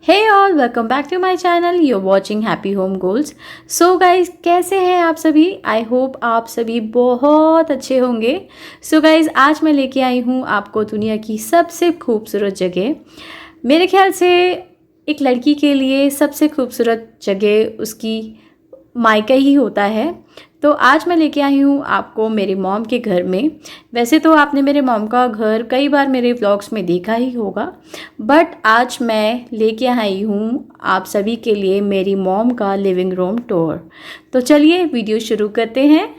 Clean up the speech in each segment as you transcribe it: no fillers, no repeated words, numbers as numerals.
Hey all, welcome back to my channel. You're watching Happy Home Goals. So guys, कैसे हैं आप सभी? I hope आप सभी बहुत अच्छे होंगे. So guys, आज मैं लेके आई हूँ आपको दुनिया की सबसे खूबसूरत जगह. मेरे ख्याल से एक लड़की के लिए सबसे खूबसूरत जगह उसकी मायका ही होता है. तो आज मैं लेके आई हूँ आपको मेरी मॉम के घर में. वैसे तो आपने मेरे मॉम का घर कई बार मेरे व्लॉग्स में देखा ही होगा, बट आज मैं लेके आई हूँ आप सभी के लिए मेरी मॉम का लिविंग रूम टूर. तो चलिए वीडियो शुरू करते हैं.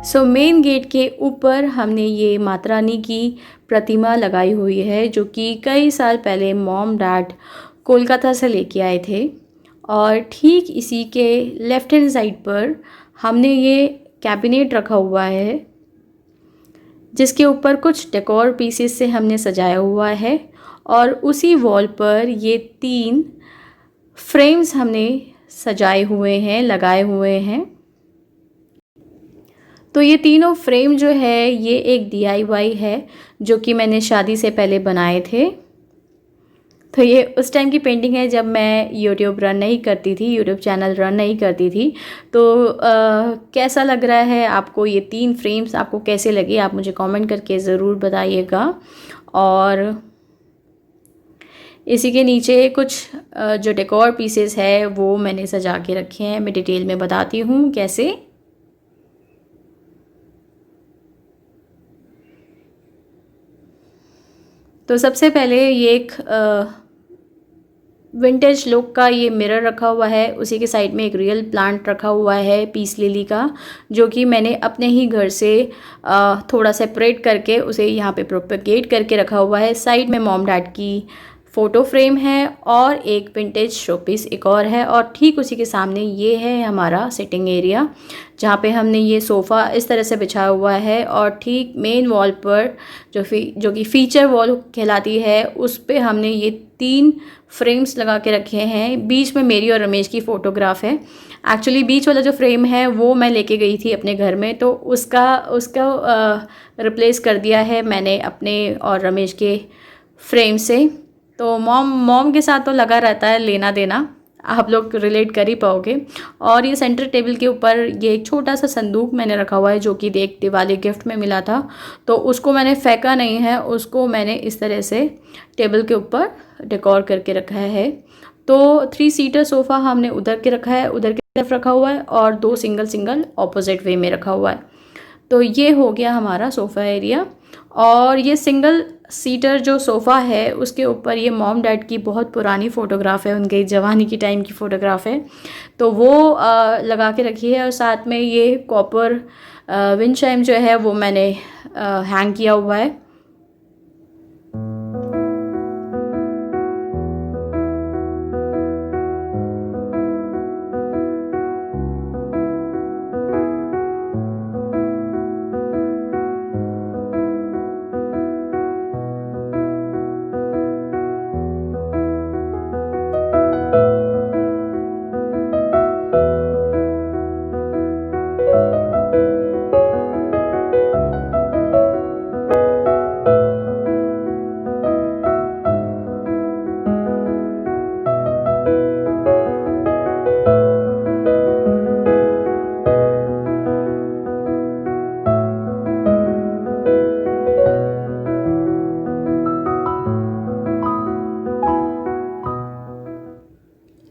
सो मेन गेट के ऊपर हमने ये माता रानी की प्रतिमा लगाई हुई है, जो कि कई साल पहले मॉम डैड कोलकाता से लेके आए थे. और ठीक इसी के लेफ़्ट हैंड साइड पर हमने ये कैबिनेट रखा हुआ है, जिसके ऊपर कुछ डेकोर पीसेस से हमने सजाया हुआ है. और उसी वॉल पर ये 3 फ्रेम्स हमने सजाए हुए हैं, लगाए हुए हैं. तो ये तीनों फ्रेम जो है ये एक DIY है, जो कि मैंने शादी से पहले बनाए थे. तो ये उस टाइम की पेंटिंग है जब मैं यूट्यूब रन नहीं करती थी, यूट्यूब चैनल रन नहीं करती थी. तो कैसा लग रहा है आपको ये 3 फ्रेम्स, आपको कैसे लगे आप मुझे कमेंट करके ज़रूर बताइएगा. और इसी के नीचे कुछ जो डेकोर पीसेस है वो मैंने सजा के रखे हैं. मैं डिटेल में बताती हूँ कैसे. तो सबसे पहले ये एक विंटेज लुक का ये मिरर रखा हुआ है. उसी के साइड में एक रियल प्लांट रखा हुआ है पीस लिली का, जो कि मैंने अपने ही घर से थोड़ा सेपरेट करके उसे यहाँ पे प्रोपेगेट करके रखा हुआ है. साइड में मॉम डैड की फ़ोटो फ्रेम है और एक विंटेज शोपीस एक और है. और ठीक उसी के सामने ये है हमारा सिटिंग एरिया, जहाँ पे हमने ये सोफ़ा इस तरह से बिछाया हुआ है. और ठीक मेन वॉल पर जो कि फ़ीचर वॉल कहलाती है, उस पे हमने ये 3 फ्रेम्स लगा के रखे हैं. बीच में मेरी और रमेश की फ़ोटोग्राफ है. एक्चुअली बीच वाला जो फ्रेम है वो मैं लेके गई थी अपने घर में, तो उसका रिप्लेस कर दिया है मैंने अपने और रमेश के फ्रेम से. तो मॉम के साथ तो लगा रहता है लेना देना, आप लोग रिलेट कर ही पाओगे. और ये सेंटर टेबल के ऊपर ये एक छोटा सा संदूक मैंने रखा हुआ है, जो कि एक दिवाली गिफ्ट में मिला था. तो उसको मैंने फेंका नहीं है, उसको मैंने इस तरह से टेबल के ऊपर डेकोर करके रखा है. तो 3 सीटर सोफ़ा हमने उधर के रखा है, उधर की तरफ रखा हुआ है, और 2 सिंगल ऑपोजिट वे में रखा हुआ है. तो ये हो गया हमारा सोफ़ा एरिया. और ये सिंगल सीटर जो सोफ़ा है उसके ऊपर ये मॉम डैड की बहुत पुरानी फ़ोटोग्राफ है, उनके जवानी की टाइम की फ़ोटोग्राफ है, तो वो लगा के रखी है. और साथ में ये कॉपर विंड चाइम जो है वो मैंने हैंग किया हुआ है.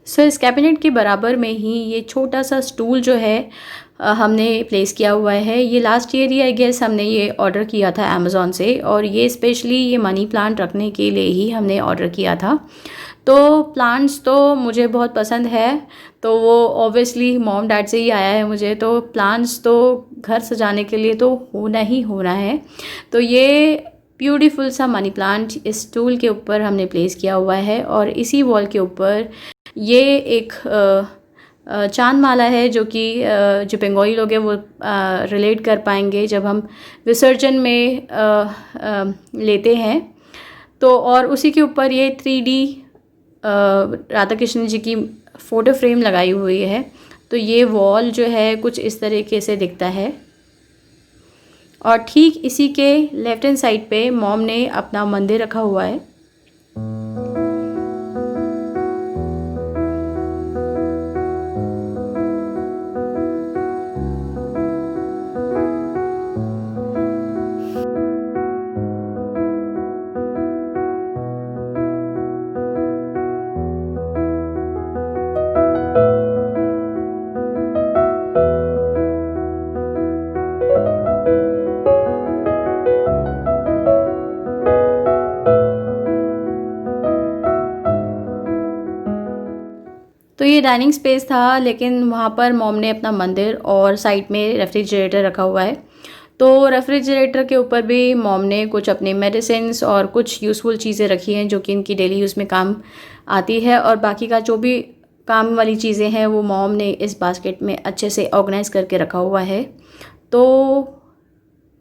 सो इस कैबिनेट के बराबर में ही ये छोटा सा स्टूल जो है हमने प्लेस किया हुआ है. ये लास्ट ईयर ही आई गेस हमने ये ऑर्डर किया था अमेज़ॉन से, और ये स्पेशली ये मनी प्लांट रखने के लिए ही हमने ऑर्डर किया था. तो प्लांट्स तो मुझे बहुत पसंद है, तो वो ऑब्वियसली मॉम डैड से ही आया है मुझे, तो प्लांट्स तो घर सजाने के लिए तो होना ही होना है। तो ये ब्यूटीफुल सा मनी प्लांट इस स्टूल के ऊपर हमने प्लेस किया हुआ है, और इसी वॉल के ऊपर ये एक चांद माला है, जो कि जो बंगाली लोग हैं वो रिलेट कर पाएंगे जब हम विसर्जन में लेते हैं। तो और उसी के ऊपर ये 3D राधा कृष्ण जी की फ़ोटो फ्रेम लगाई हुई है। तो ये वॉल जो है कुछ इस तरीके से दिखता है, और ठीक इसी के लेफ्ट हैंड साइड पे मॉम ने अपना मंदिर रखा हुआ है। तो ये डाइनिंग स्पेस था, लेकिन वहाँ पर मॉम ने अपना मंदिर और साइड में रेफ्रिजरेटर रखा हुआ है। तो रेफ्रिजरेटर के ऊपर भी मॉम ने कुछ अपने मेडिसिन्स और कुछ यूज़फुल चीज़ें रखी हैं जो कि इनकी डेली यूज़ में काम आती है, और बाकी का जो भी काम वाली चीज़ें हैं वो मॉम ने इस बास्केट में अच्छे से ऑर्गेनाइज़ करके रखा हुआ है। तो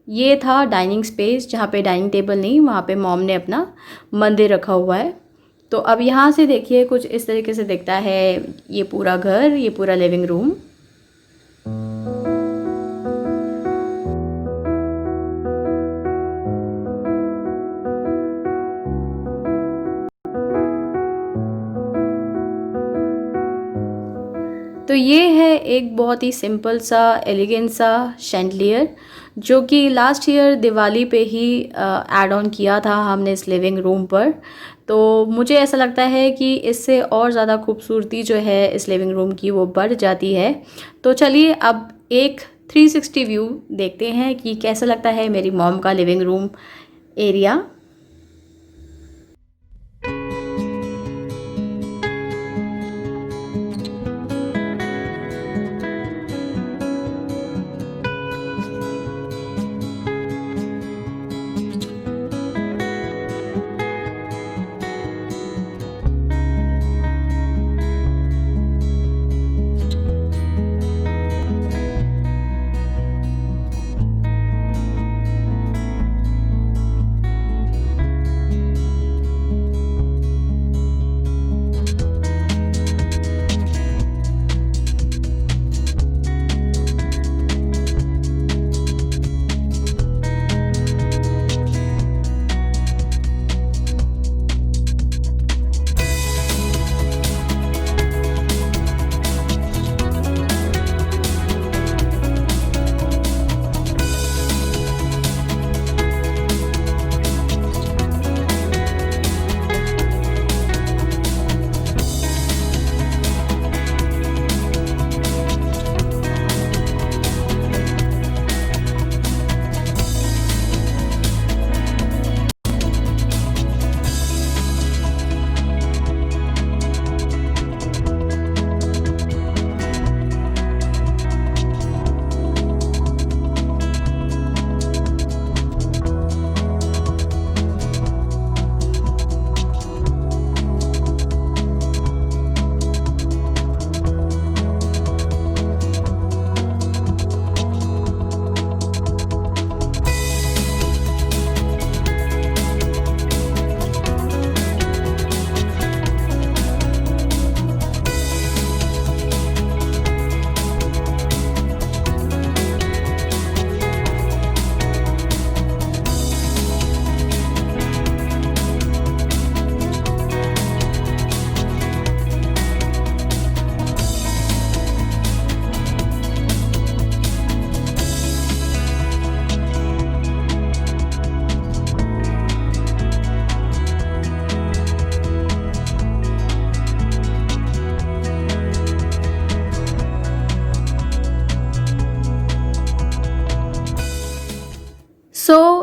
ये था डाइनिंग स्पेस, जहाँ पे डाइनिंग टेबल नहीं, वहाँ पे मॉम ने अपना मंदिर रखा हुआ है। तो अब यहाँ से देखिए कुछ इस तरीके से दिखता है ये पूरा घर, ये पूरा लिविंग रूम। तो ये है एक बहुत ही सिंपल सा एलिगेंट सा शैंडलियर, जो कि लास्ट ईयर दिवाली पे ही ऐड ऑन किया था हमने इस लिविंग रूम पर। तो मुझे ऐसा लगता है कि इससे और ज़्यादा खूबसूरती जो है इस लिविंग रूम की वो बढ़ जाती है। तो चलिए अब एक 360 व्यू देखते हैं कि कैसा लगता है मेरी मॉम का लिविंग रूम एरिया।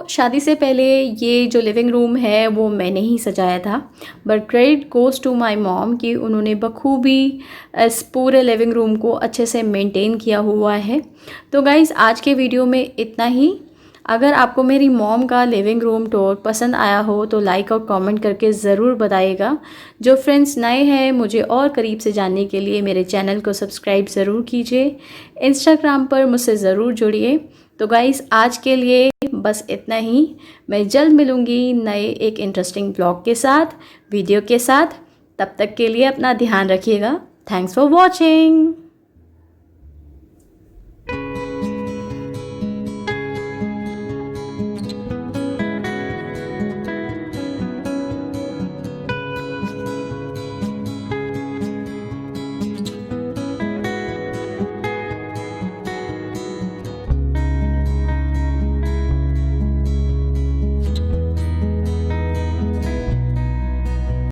शादी से पहले ये जो लिविंग रूम है वो मैंने ही सजाया था, but credit goes to my mom कि उन्होंने बखूबी इस पूरे लिविंग रूम को अच्छे से मेंटेन किया हुआ है। तो गाइज़ आज के वीडियो में इतना ही। अगर आपको मेरी मॉम का लिविंग रूम टूर पसंद आया हो तो लाइक और कमेंट करके ज़रूर बताइएगा। जो फ्रेंड्स नए हैं मुझे और करीब से जानने के लिए मेरे चैनल को सब्सक्राइब ज़रूर कीजिए। इंस्टाग्राम पर मुझसे ज़रूर जुड़िए। तो गाइस आज के लिए बस इतना ही। मैं जल्द मिलूँगी नए एक इंटरेस्टिंग ब्लॉग के साथ, वीडियो के साथ। तब तक के लिए अपना ध्यान रखिएगा। Thanks for watching.